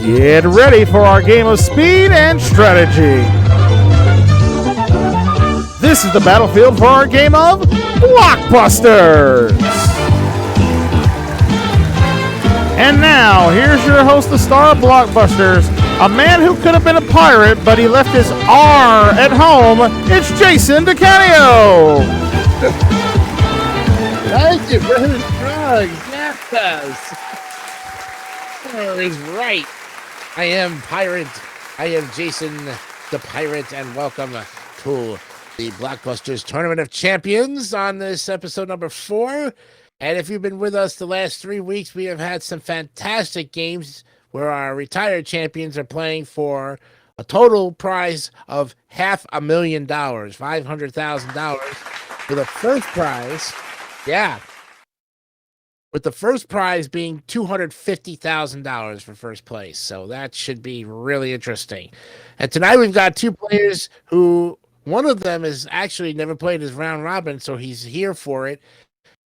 Get ready for our game of speed and strategy. This is the battlefield for our game of Blockbusters. And now, here's your host, the star of Blockbusters, a man who could have been a pirate, but he left his R at home. It's Jason DeCanio. Thank you, Brother Drugs. Yes. That is right. I am pirate. I am Jason the Pirate, and welcome to the Blockbusters Tournament of Champions on this episode number 4. And if you've been with us the last 3 weeks, we have had some fantastic games where our retired champions are playing for a total prize of $500,000, $500,000 for the first prize. Yeah. With the first prize being $250,000 for first place. So that should be really interesting. And tonight we've got two players who, one of them has actually never played his round robin, so he's here for it.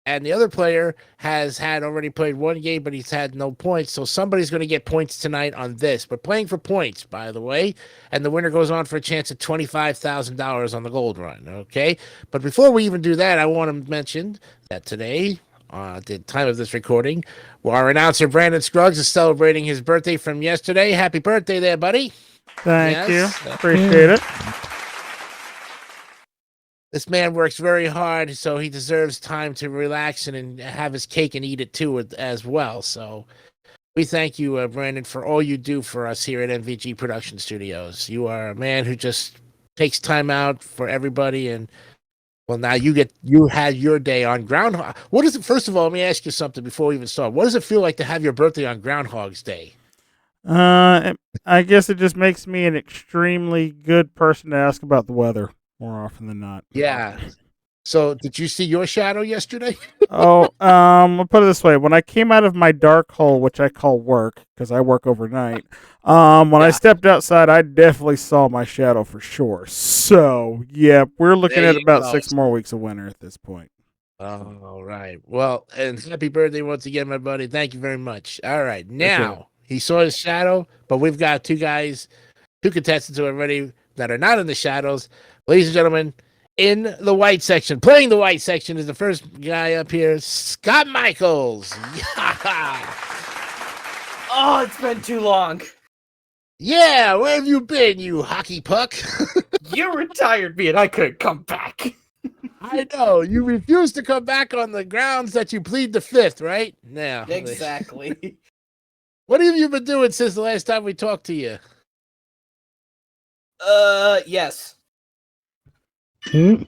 And the other player has had already played one game, but he's had no points. So somebody's going to get points tonight on this. We're playing for points, by the way. And the winner goes on for a chance at $25,000 on the gold run. Okay. But before we even do that, I want to mention that today, at the time of this recording, our announcer, Brandon Scruggs, is celebrating his birthday from yesterday. Happy birthday there, buddy. Thank you. Appreciate it. This man works very hard, so he deserves time to relax and have his cake and eat it too as well. So we thank you, Brandon, for all you do for us here at MVG Production Studios. You are a man who just takes time out for everybody, and well, now you had your day on Groundhog. What is it? First of all, let me ask you something before we even start. What does it feel like to have your birthday on Groundhog's Day? I guess it just makes me an extremely good person to ask about the weather more often than not. Yeah. So, did you see your shadow yesterday? I'll put it this way. When I came out of my dark hole, which I call work, because I work overnight, when I stepped outside, I definitely saw my shadow for sure. So, yeah, we're looking at about 6 more weeks of winter at this point. Oh, all right. Well, and happy birthday once again, my buddy. Thank you very much. All right. Now, he saw his shadow, but we've got two contestants who are ready that are not in the shadows. Ladies and gentlemen, in the white section, playing the white section is the first guy up here, Scott Michaels. Oh, it's been too long. Yeah, where have you been, you hockey puck? You retired me and I couldn't come back. I know. You refused to come back on the grounds that you plead the fifth, right? Now. Exactly. What have you been doing since the last time we talked to you? Yes. You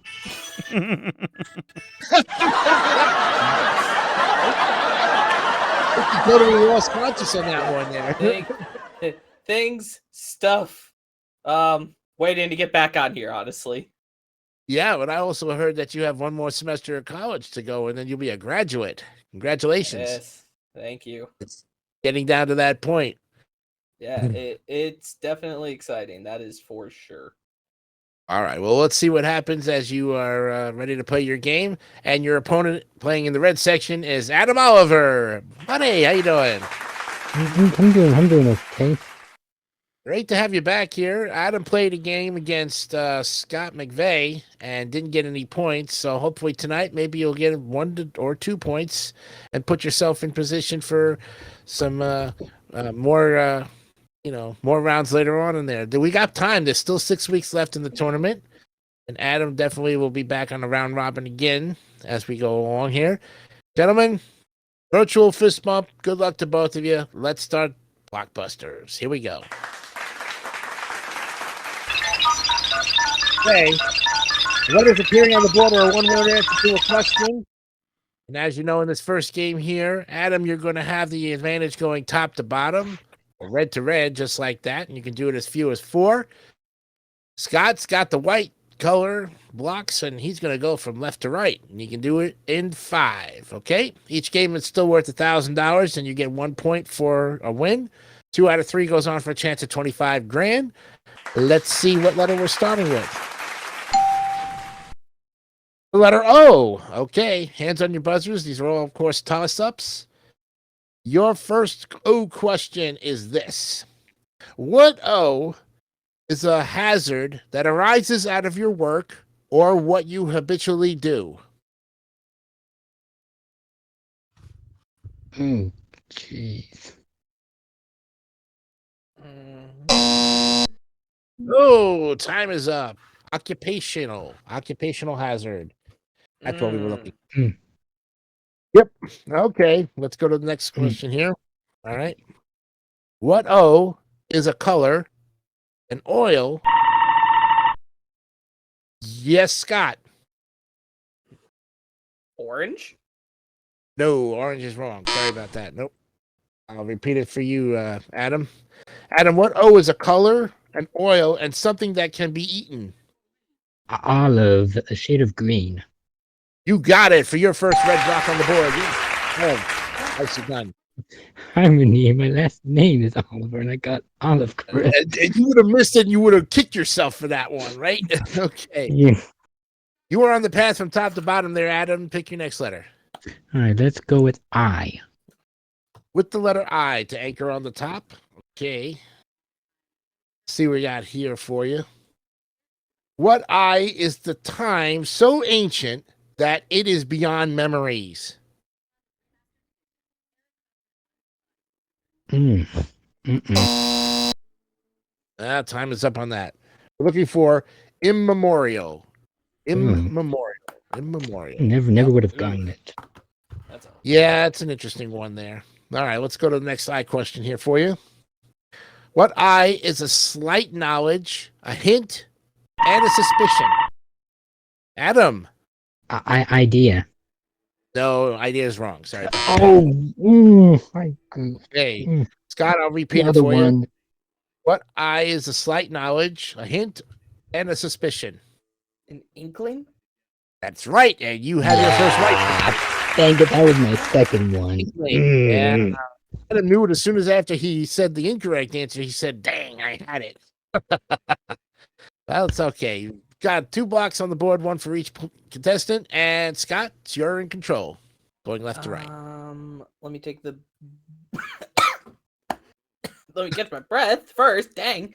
totally lost conscious on that one there. Things, stuff. Waiting to get back on here, honestly. Yeah, but I also heard that you have one more semester of college to go, and then you'll be a graduate. Congratulations. Yes, thank you. It's getting down to that point. Yeah, it's definitely exciting. That is for sure. All right, well, let's see what happens as you are ready to play your game. And your opponent playing in the red section is Adam Oliver. Buddy, how you doing? I'm doing okay. Great to have you back here. Adam played a game against Scott McVeigh and didn't get any points. So hopefully tonight, maybe you'll get 1 or 2 points and put yourself in position for some more rounds later on in there. We got time. There's still 6 weeks left in the tournament. And Adam definitely will be back on the round robin again as we go along here. Gentlemen, virtual fist bump. Good luck to both of you. Let's start Blockbusters. Here we go. Okay. Letters appearing on the board are a one-word answer to a question. And as you know, in this first game here, Adam, you're going to have the advantage going top to bottom, or red to red, just like that. And you can do it as few as 4. Scott's got the white color blocks, and he's going to go from left to right. And you can do it in 5, okay? Each game is still worth $1,000, and you get 1 point for a win. 2 out of 3 goes on for a chance at $25,000. Let's see what letter we're starting with. The letter O. Okay, hands on your buzzers. These are all, of course, toss-ups. Your first O question is this. What O is a hazard that arises out of your work or what you habitually do? Oh, jeez. Oh, time is up. Occupational hazard. That's what we were looking. Hmm. Yep. Okay, let's go to the next question here. All right. What O is a color, an oil? Yes, Scott. Orange? No, orange is wrong. Sorry about that. Nope. I'll repeat it for you, Adam. Adam, what O is a color, an oil, and something that can be eaten? Olive, a shade of green. You got it for your first red block on the board. Oh, nicely done. Harmony, my last name is Oliver, and I got Olive correct. And you would have missed it, and you would have kicked yourself for that one, right? Okay. Yeah. You were on the path from top to bottom there, Adam. Pick your next letter. All right, let's go with I. With the letter I to anchor on the top. Okay. See what we got here for you. What I is the time so ancient that it is beyond memories? Mm. Mm-mm. Time is up on that. We're looking for immemorial. Immemorial. Never would have gotten it. That's all. Yeah, it's an interesting one there. All right, let's go to the next I question here for you. What I is a slight knowledge, a hint, and a suspicion? Adam. Idea. No, idea is wrong. Sorry. Hey, Scott, I'll repeat The it other for you. one. What I is a slight knowledge, a hint, and a suspicion? An inkling? That's right, and you have your first right. Dang it, that was my second one. Yeah. Adam knew it as soon as after he said the incorrect answer. He said, "Dang, I had it." Well, it's okay. You got 2 blocks on the board, one for each contestant. And Scott, you're in control, going left to right. Let me take the. Let me catch my breath first. Dang.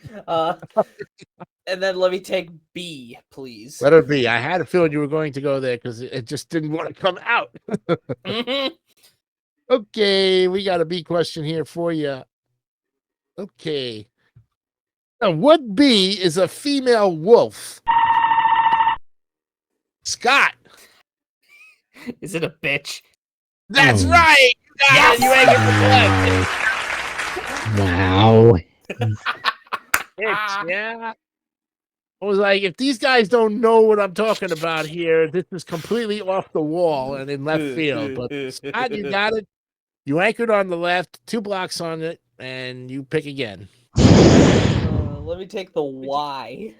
And then let me take B, please. Let it be. I had a feeling you were going to go there because it just didn't want to come out. Okay, we got a B question here for you. Okay. Now, what bee is a female wolf? Scott. Is it a bitch? That's Oh. right. You got it. You ain't Wow. it. Yeah. I was like, if these guys don't know what I'm talking about here, this is completely off the wall and in left field. But Scott, you got it. You anchored on the left, 2 blocks on it, and you pick again. Let me take the Y.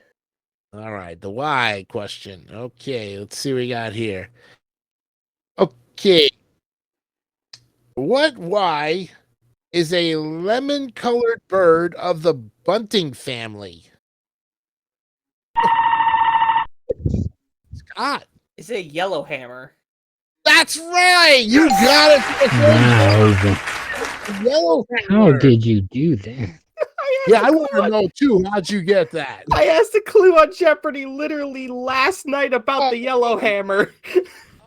All right, the Y question. Okay, let's see what we got here. Okay. What Y is a lemon-colored bird of the bunting family? Scott. Is it a yellow hammer? That's right. You got it. Wow. Yellow How hammer. did you do that? Yeah, I want to know too. How'd you get that? I asked a clue on Jeopardy literally last night about the yellow hammer.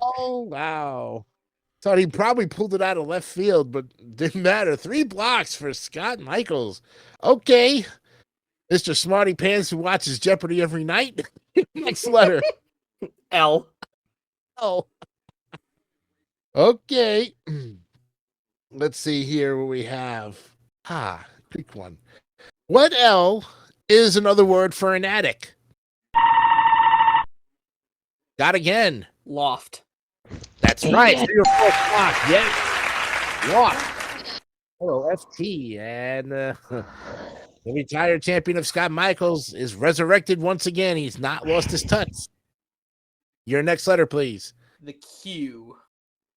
Oh wow! Thought he probably pulled it out of left field, but didn't matter. 3 blocks for Scott Michaels. Okay, Mr. Smarty Pants who watches Jeopardy every night. Next letter. L. Oh. Okay. Let's see here what we have. Quick one. What L is another word for an attic? Got again. Loft. That's right. 3 or 4 o'clock. Yes. Loft. Hello, FT. And the retired champion of Scott Michaels is resurrected once again. He's not lost his touch. Your next letter, please. The Q.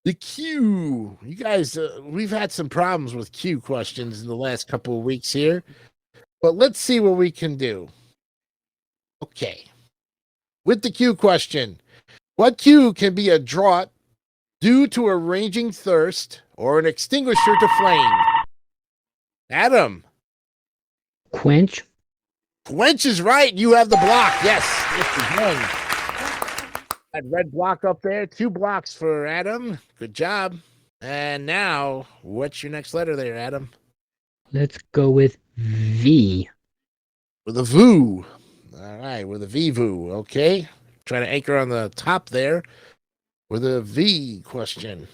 The Q. You guys, we've had some problems with Q questions in the last couple of weeks here, but let's see what we can do. Okay. With the Q question, what Q can be a draught due to a raging thirst or an extinguisher to flame? Adam. Quench. Quench is right. You have the block. Yes. That red block up there. 2 blocks for Adam. Good job. And now, what's your next letter there, Adam? Let's go with V. With a VOO. All right, with a VVOO. Okay. Trying to anchor on the top there with a V question.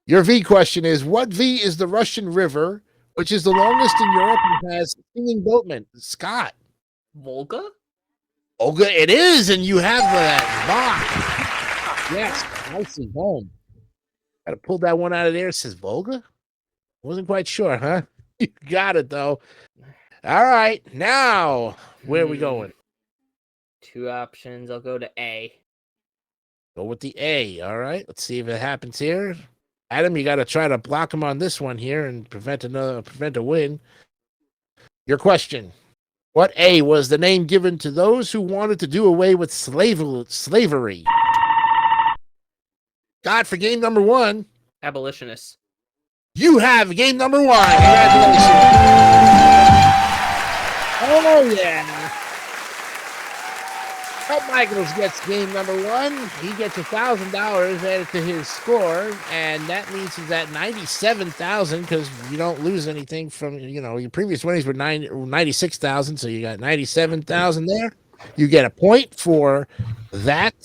Your V question is, what V is the Russian river, which is the longest in Europe and has singing boatmen? Scott. Volga? Olga, it is, and you have that box. Yes, nicely home. Gotta pull that one out of there. It says Volga? Wasn't quite sure, huh? You got it, though. All right, now, where are we going? 2 options. I'll go to A. Go with the A, all right? Let's see if it happens here. Adam, you got to try to block him on this one here and prevent a win. Your question. What A was the name given to those who wanted to do away with slavery? God, for game number 1. Abolitionists. You have game number 1. Congratulations. Oh, yeah. Ed Michaels gets game number 1. He gets $1,000 added to his score, and that means he's at 97,000 because you don't lose anything from, your previous winnings were 96,000, so you got 97,000 there. You get a point for that,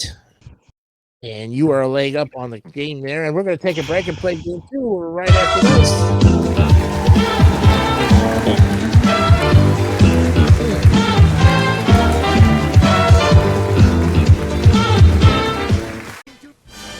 and you are a leg up on the game there. And we're going to take a break and play game 2 right after this.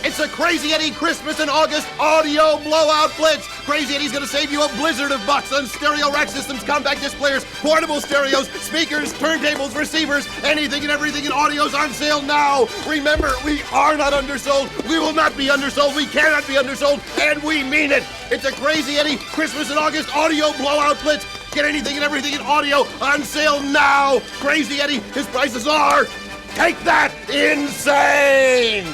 It's a Crazy Eddie Christmas in August audio blowout blitz. Crazy Eddie's gonna save you a blizzard of bucks on stereo rack systems, compact disc players, portable stereos, speakers, turntables, receivers, anything and everything in audio's on sale now. Remember, we are not undersold. We will not be undersold. We cannot be undersold, and we mean it. It's a Crazy Eddie Christmas in August audio blowout blitz. Get anything and everything in audio on sale now. Crazy Eddie, his prices are, take that, insane.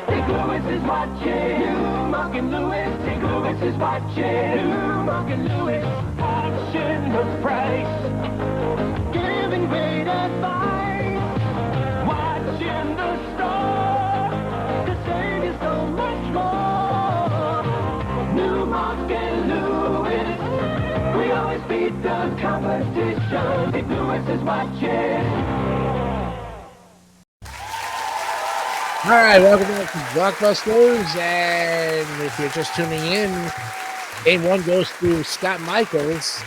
Big Louis is watching. Mark and Louis. Big Louis is watching. Mark and Louis watching the price. Giving great advice. Watching the store to save you so much more. New Mark and Louis. We always beat the competition. Big Louis is watching. All right, welcome back to Blockbusters, and if you're just tuning in, game 1 goes to Scott Michaels.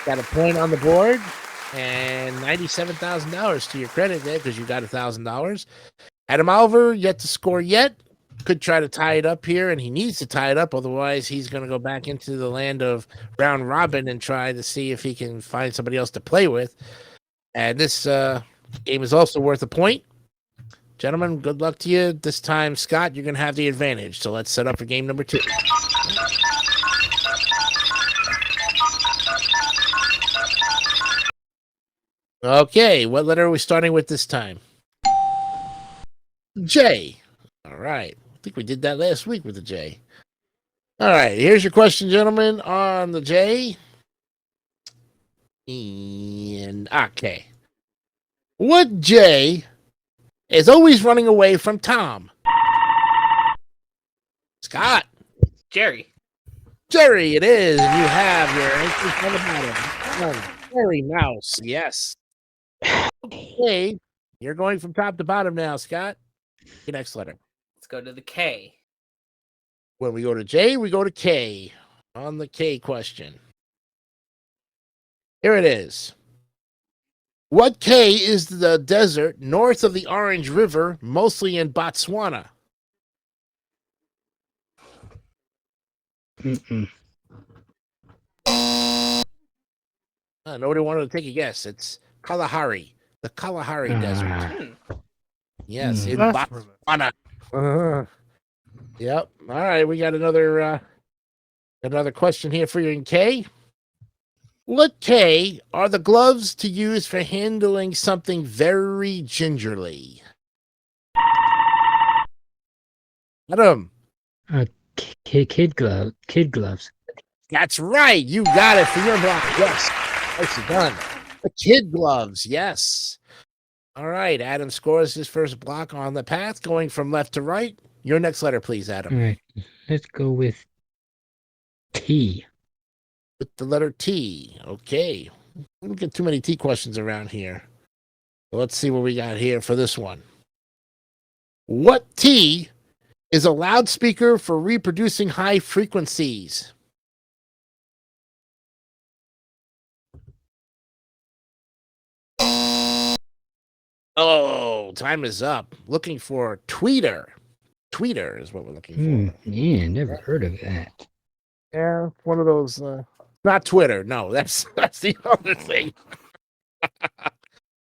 Got a point on the board, and $97,000 to your credit there because you got $1,000. Adam Oliver, yet to score yet. Could try to tie it up here, and he needs to tie it up, otherwise he's going to go back into the land of round robin and try to see if he can find somebody else to play with. And this game is also worth a point. Gentlemen, good luck to you. This time, Scott, you're going to have the advantage. So let's set up for game number 2. Okay, what letter are we starting with this time? J. All right. I think we did that last week with the J. All right, here's your question, gentlemen, on the J. And okay. What J is always running away from Tom? Scott. Jerry. Jerry, it is. And you have your entry on the bottom. Jerry Mouse, yes. Okay. You're going from top to bottom now, Scott. Your next letter. Let's go to the K. When we go to J, we go to K. On the K question. Here it is. What K is the desert north of the Orange River, mostly in Botswana? Nobody wanted to take a guess. It's Kalahari, the Kalahari Desert. Yes, in Botswana. Yep. All right, we got another question here for you in K. What K are the gloves to use for handling something very gingerly? Adam. A Kid gloves. That's right. You got it for your block. Yes. Nicely done. The kid gloves. Yes. All right. Adam scores his first block on the path, going from left to right. Your next letter, please, Adam. All right, let's go with T. With the letter T. Okay. We don't get too many T questions around here. Let's see what we got here for this one. What T is a loudspeaker for reproducing high frequencies? Oh, time is up. Looking for tweeter. Tweeter is what we're looking for. Yeah, never heard of that. Yeah, one of those. Not Twitter. No, that's the other thing.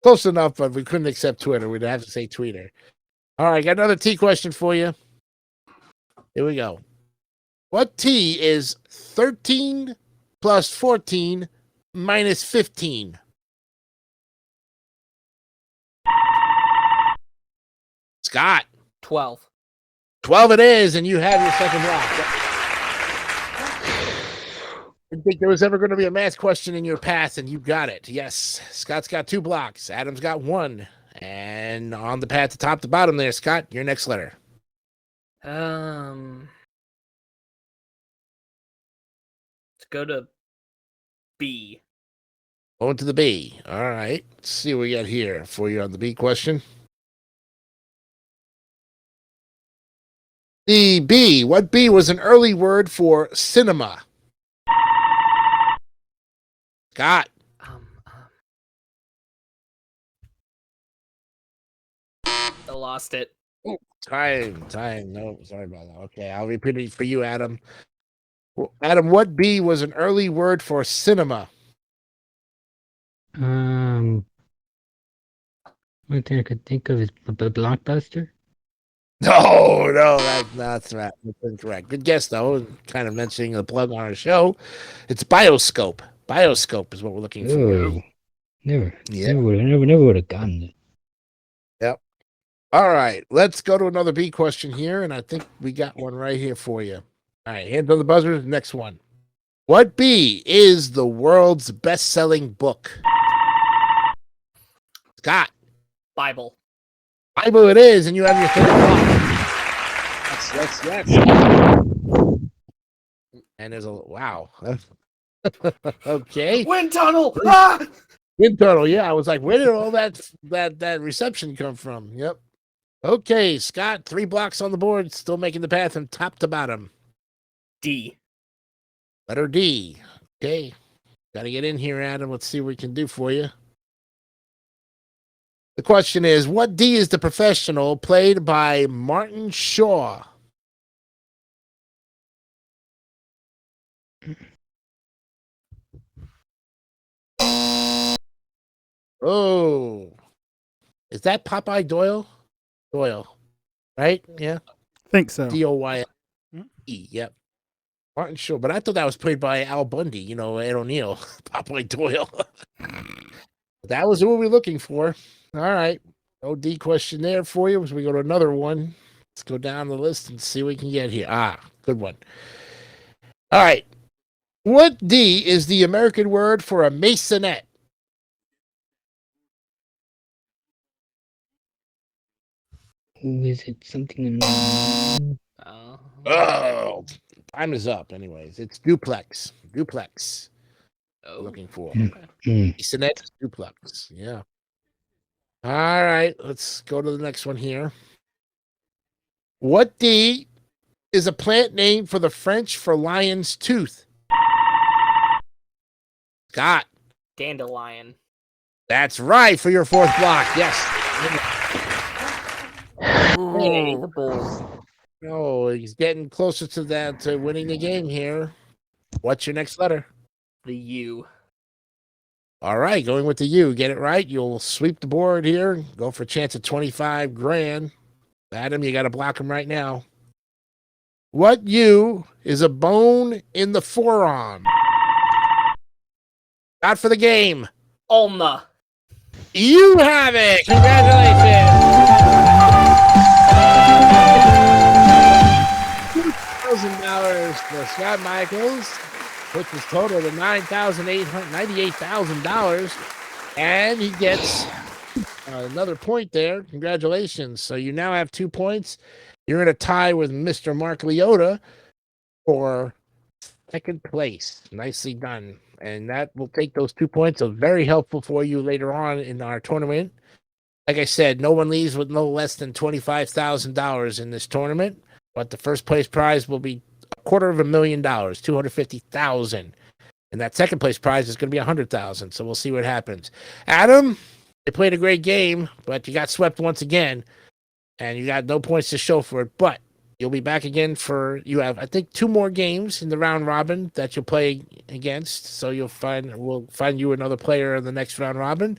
Close enough, but we couldn't accept Twitter. We'd have to say tweeter. All right, got another T question for you. Here we go. What T is 13 plus 14 minus 15? Scott. 12. 12 it is, and you have your second block. I didn't think there was ever going to be a math question in your path, and you got it. Yes, Scott's got 2 blocks. Adam's got 1. And on the path to top to bottom there, Scott, your next letter. Let's go to B. Going to the B. All right. Let's see what we got here for you on the B question. The B. What B was an early word for cinema? Scott. I lost it. Oh, time. No, sorry about that. Okay, I'll repeat it for you, Adam. Well, Adam, what B was an early word for cinema? One thing I could think of is Blockbuster. No, that's right. That's incorrect. Good guess, though. Kind of mentioning a plug on our show. It's Bioscope. Bioscope is what we're looking for. Oh, never Yeah. never would have gotten it. All right, let's go to another B question here, and I think we got one right here for you. All right, hands on the buzzer. Next one. What B is the world's best-selling book? Scott. Bible. Bible it is, and you have your third block. Yes. And there's a wow. Okay. Wind tunnel. Ah! Wind tunnel. Yeah, I was like, where did all that reception come from? Yep. Okay, Scott, 3 blocks on the board, still making the path from top to bottom. D. Letter D. Okay. Got to get in here, Adam. Let's see what we can do for you. The question is, what D is the professional played by Martin Shaw? Oh. Is that Popeye Doyle? Doyle. Right? Yeah. Think so. Doye. Yep. Martin Shaw. But I thought that was played by Al Bundy, Ed O'Neill. Popeye Doyle. That was what we were looking for. All right. No D question there for you as we go to another one. Let's go down the list and see what we can get here. Good one. All right. What D is the American word for a masonette? Is it something? Oh, time is up. Anyways, it's duplex. Duplex. Looking for masonette duplex. Yeah. All right. Let's go to the next one here. What D is a plant name for the French for lion's tooth? Scott. Dandelion. That's right for your 4th block. Yes. Hey, the Bulls. Oh, he's getting closer to that, to winning the game here. What's your next letter? The U. All right, going with the U. Get it right. You'll sweep the board here. Go for a chance at 25 grand. Adam, you got to block him right now. What U is a bone in the forearm? Not for the game. Ulna. You have it. Congratulations. for Scott Michaels, puts his total to $98,000, and he gets another point there. Congratulations! So you now have 2 points. You're in a tie with Mr. Mark Leota for second place. Nicely done, and that will take those 2 points. So very helpful for you later on in our tournament. Like I said, no one leaves with no less than $25,000 in this tournament. But the first place prize will be $250,000, $250,000, and that second place prize is going to be $100,000. So we'll see what happens. Adam, you played a great game, but you got swept once again, and you got no points to show for it. But you'll be back again you have, I think, 2 more games in the round robin that you'll play against. So we'll find you another player in the next round robin.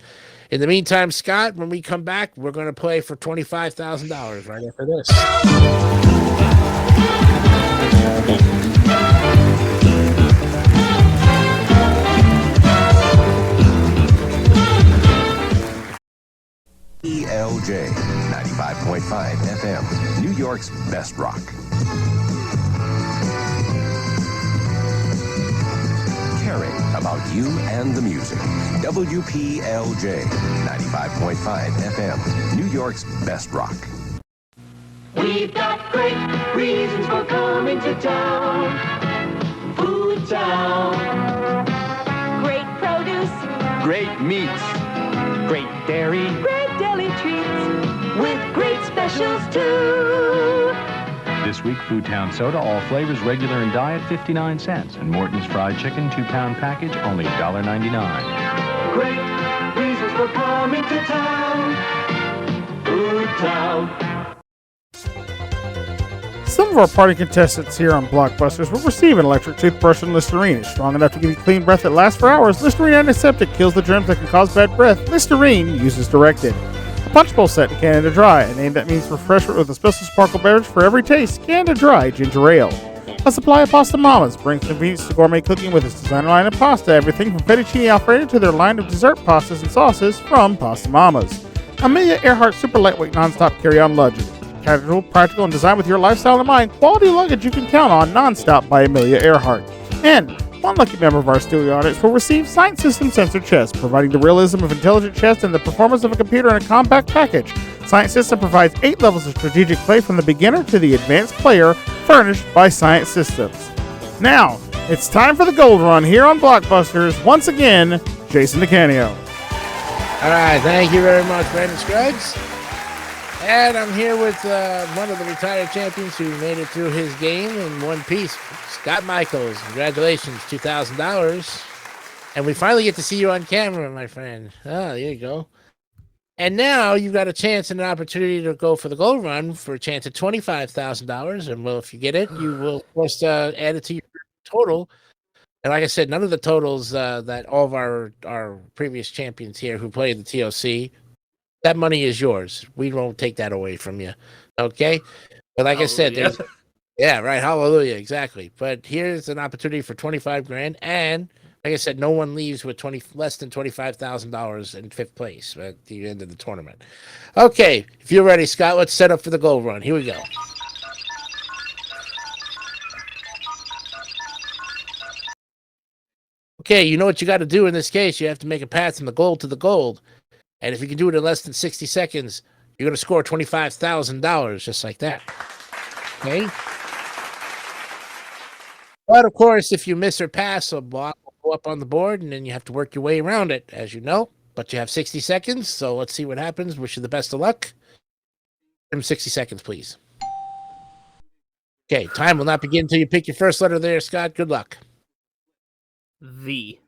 In the meantime, Scott, when we come back, we're going to play for $25,000 right after this. ELJ 95.5 FM, New York's best rock. Caring about you and the music. WPLJ 95.5 FM, New York's best rock. We've got great reasons for coming to town. Food Town. Great produce, Great meats. great dairy, great deli treats, With great specials too. This week, Food Town Soda, all flavors, regular and diet, 59 cents. And Morton's Fried Chicken, 2-pound package, only $1.99. Great reasons for coming to town. Food Town. Some of our party contestants here on Blockbusters will receive an electric toothbrush and Listerine. It's strong enough to give you clean breath that lasts for hours. Listerine antiseptic kills the germs that can cause bad breath. Listerine uses directed. A punch bowl set in Canada Dry, a name that means refreshment with a special sparkle beverage for every taste. Canada Dry Ginger Ale. A supply of Pasta Mamas brings convenience to gourmet cooking with its designer line of pasta. Everything from fettuccine alfredo to their line of dessert pastas and sauces from Pasta Mamas. Amelia Earhart Super Lightweight Non-Stop Carry-On Luggage. Casual, practical, and designed with your lifestyle in mind. Quality luggage you can count on. Non-Stop by Amelia Earhart. And one lucky member of our studio audience will receive Science System Sensor Chest, providing the realism of intelligent chess and the performance of a computer in a compact package. Science System provides 8 levels of strategic play from the beginner to the advanced player, furnished by Science Systems. Now, it's time for the gold run here on Blockbusters. Once again, Jason DeCanio. All right, thank you very much, Brandon Scruggs. And I'm here with one of the retired champions who made it through his game in one piece, Scott Michaels. Congratulations, $2,000. And we finally get to see you on camera, my friend. Oh, there you go. And now you've got a chance and an opportunity to go for the gold run for a chance at $25,000. And well, if you get it, you will, of course, add it to your total. And like I said, none of the totals that all of our previous champions here who played the TOC, that money is yours. We won't take that away from you. Okay? But like I said, yeah, right. Hallelujah. Exactly. But here's an opportunity for $25,000. And like I said, no one leaves with less than $25,000 in 5th place at the end of the tournament. Okay. If you're ready, Scott, let's set up for the gold run. Here we go. Okay, you know what you got to do in this case. You have to make a path from the gold to the gold. And if you can do it in less than 60 seconds, you're going to score $25,000 just like that. Okay? But, of course, if you miss or pass, a block will go up on the board, and then you have to work your way around it, as you know. But you have 60 seconds, so let's see what happens. Wish you the best of luck. Give him 60 seconds, please. Okay, time will not begin until you pick your first letter there, Scott. Good luck. V.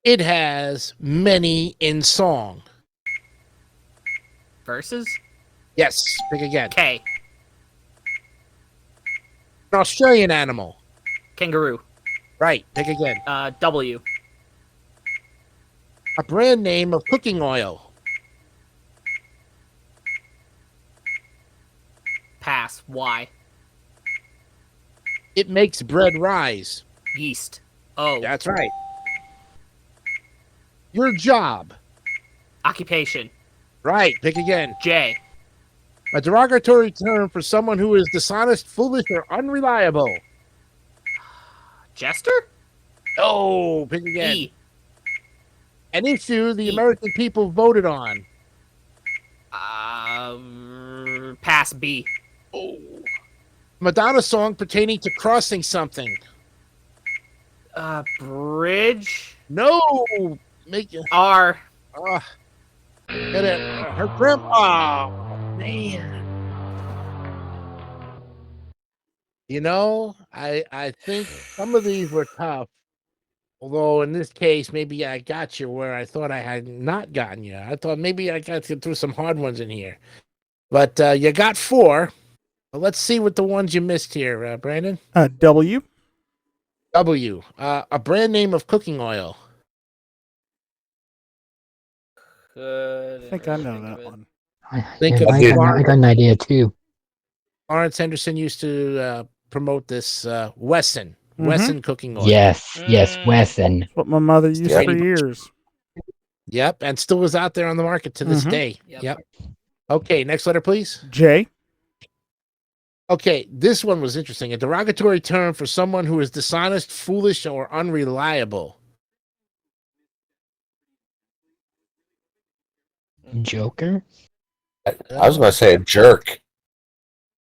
It has many in song. Versus? Yes, pick again. K. An Australian animal. Kangaroo. Right, pick again. W. A brand name of cooking oil. Pass. Y. It makes bread rise. Yeast. O. That's right. Your job. Occupation. Right, pick again. J. A derogatory term for someone who is dishonest, foolish, or unreliable. Jester? Oh, pick again. E. An issue the E. American people voted on. Pass B. Oh. Madonna song pertaining to crossing something. Bridge. No. Make it. R. Her grandpa. Oh, man. You know, I think some of these were tough. Although in this case, maybe I got you where I thought I had not gotten you. I thought maybe I got to through some hard ones in here. But you got 4. Well, let's see what the ones you missed here, Brandon. W. W. A brand name of cooking oil. I think I know that one. I Think of got an idea too. Lawrence Henderson used to promote this Wesson. Mhm. Wesson cooking oil. Yes, Wesson. That's what my mother used Yeah. for years. Yep, and still is out there on the market to this Mhm. day. Yep. Yep. Okay, next letter, please. J. Okay, this one was interesting. A derogatory term for someone who is dishonest, foolish, or unreliable. Joker? I was going to say a jerk.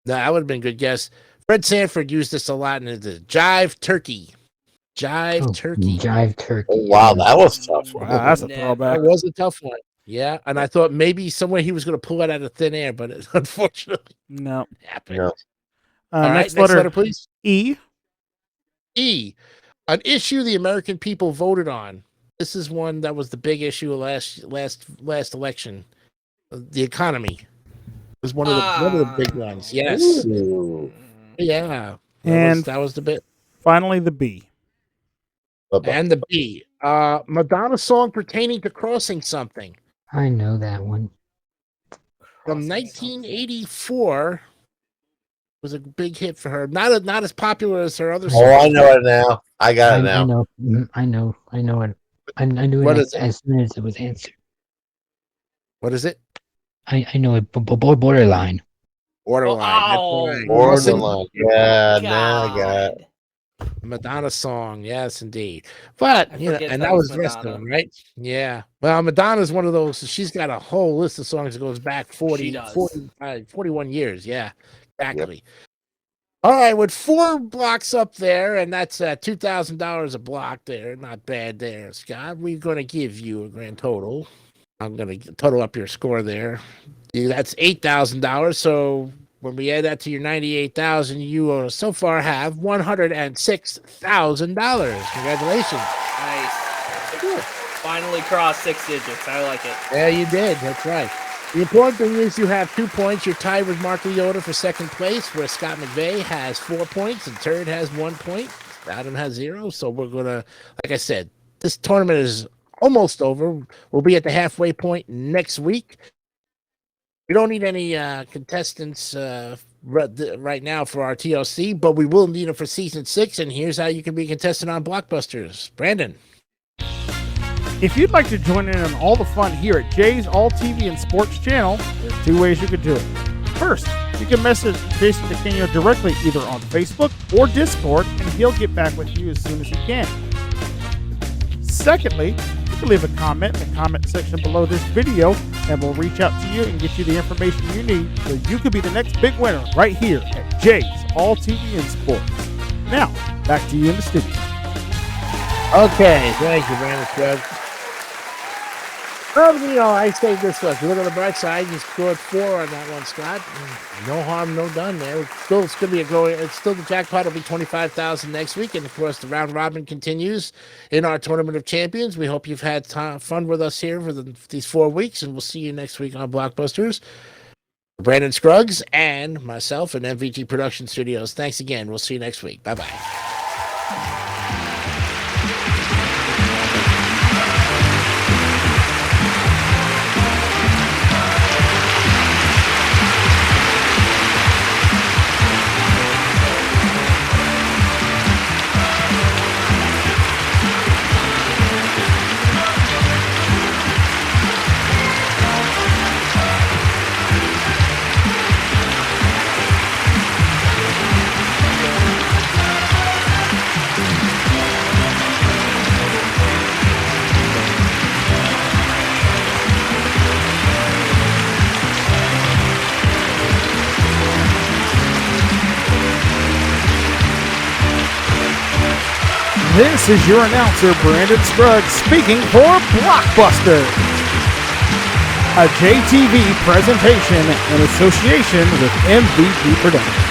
No, that would have been a good guess. Fred Sanford used this a lot in the jive turkey. Jive turkey. Jive turkey. Oh, wow, that was tough. Wow, that's a Never. throwback. That was a tough one. Yeah, and I thought maybe somewhere he was going to pull it out of thin air, but it unfortunately No. happened. No. All right, Next letter, please. E. E. An issue the American people voted on. This is one that was the big issue last election. The economy was one of the big ones. Yes. Ooh. Yeah. And that was the bit. finally, the B. And the B. Madonna song pertaining to crossing something. I know that one. From 1984 was a big hit for her. Not as popular as her other songs. Oh, I know it now. I got it now. I know it. I knew What it is it? as soon as it was answered. What is it? I know it. Borderline. Borderline. Oh, That's right. Borderline. Yeah, now I got it. Madonna song, yes, indeed. But you know, forget and that that was was the rest of Madonna. them, right? Yeah. Well, Madonna's one of those. She's got a whole list of songs that goes back 40, does. 41 years. Yeah, exactly. All right, with 4 blocks up there, and that's $2,000 a block there. Not bad there, Scott. We're going to give you a grand total. I'm going to total up your score there. That's $8,000. So when we add that to your $98,000, you so far have $106,000. Congratulations! Nice. Finally crossed 6 digits. I like it. Yeah, you did. That's right. The important thing is you have 2 points. You're tied with Mark Leota for second place, where Scott McVeigh has 4 points and Turd has 1 point. Adam has 0. So we're gonna, like I said, this tournament is almost over. We'll be at the halfway point next week. We don't need any contestants right now for our TLC, but we will need them for season 6. And here's how you can be a contestant on Blockbusters. Brandon. If you'd like to join in on all the fun here at Jay's All TV and Sports channel, there's 2 ways you could do it. First, you can message Jason DeCanio directly either on Facebook or Discord, and he'll get back with you as soon as he can. Secondly, you can leave a comment in the comment section below this video, and we'll reach out to you and get you the information you need so you could be the next big winner right here at Jay's All TV and Sports. Now, back to you in the studio. Okay, thank you, Brandon Scruggs. Well, you know, I say this was. You look on the bright side, you scored 4 on that one, Scott. No harm, no done there. It's going to be a growing. It's still the jackpot will be $25,000 next week, and of course the round robin continues in our tournament of champions. We hope you've had fun with us here for these 4 weeks, and we'll see you next week on Blockbusters. Brandon Scruggs and myself and MVG Production Studios. Thanks again. We'll see you next week. Bye bye. this is your announcer, Brandon Scruggs, speaking for Blockbusters, a JTV presentation in association with MVP Productions.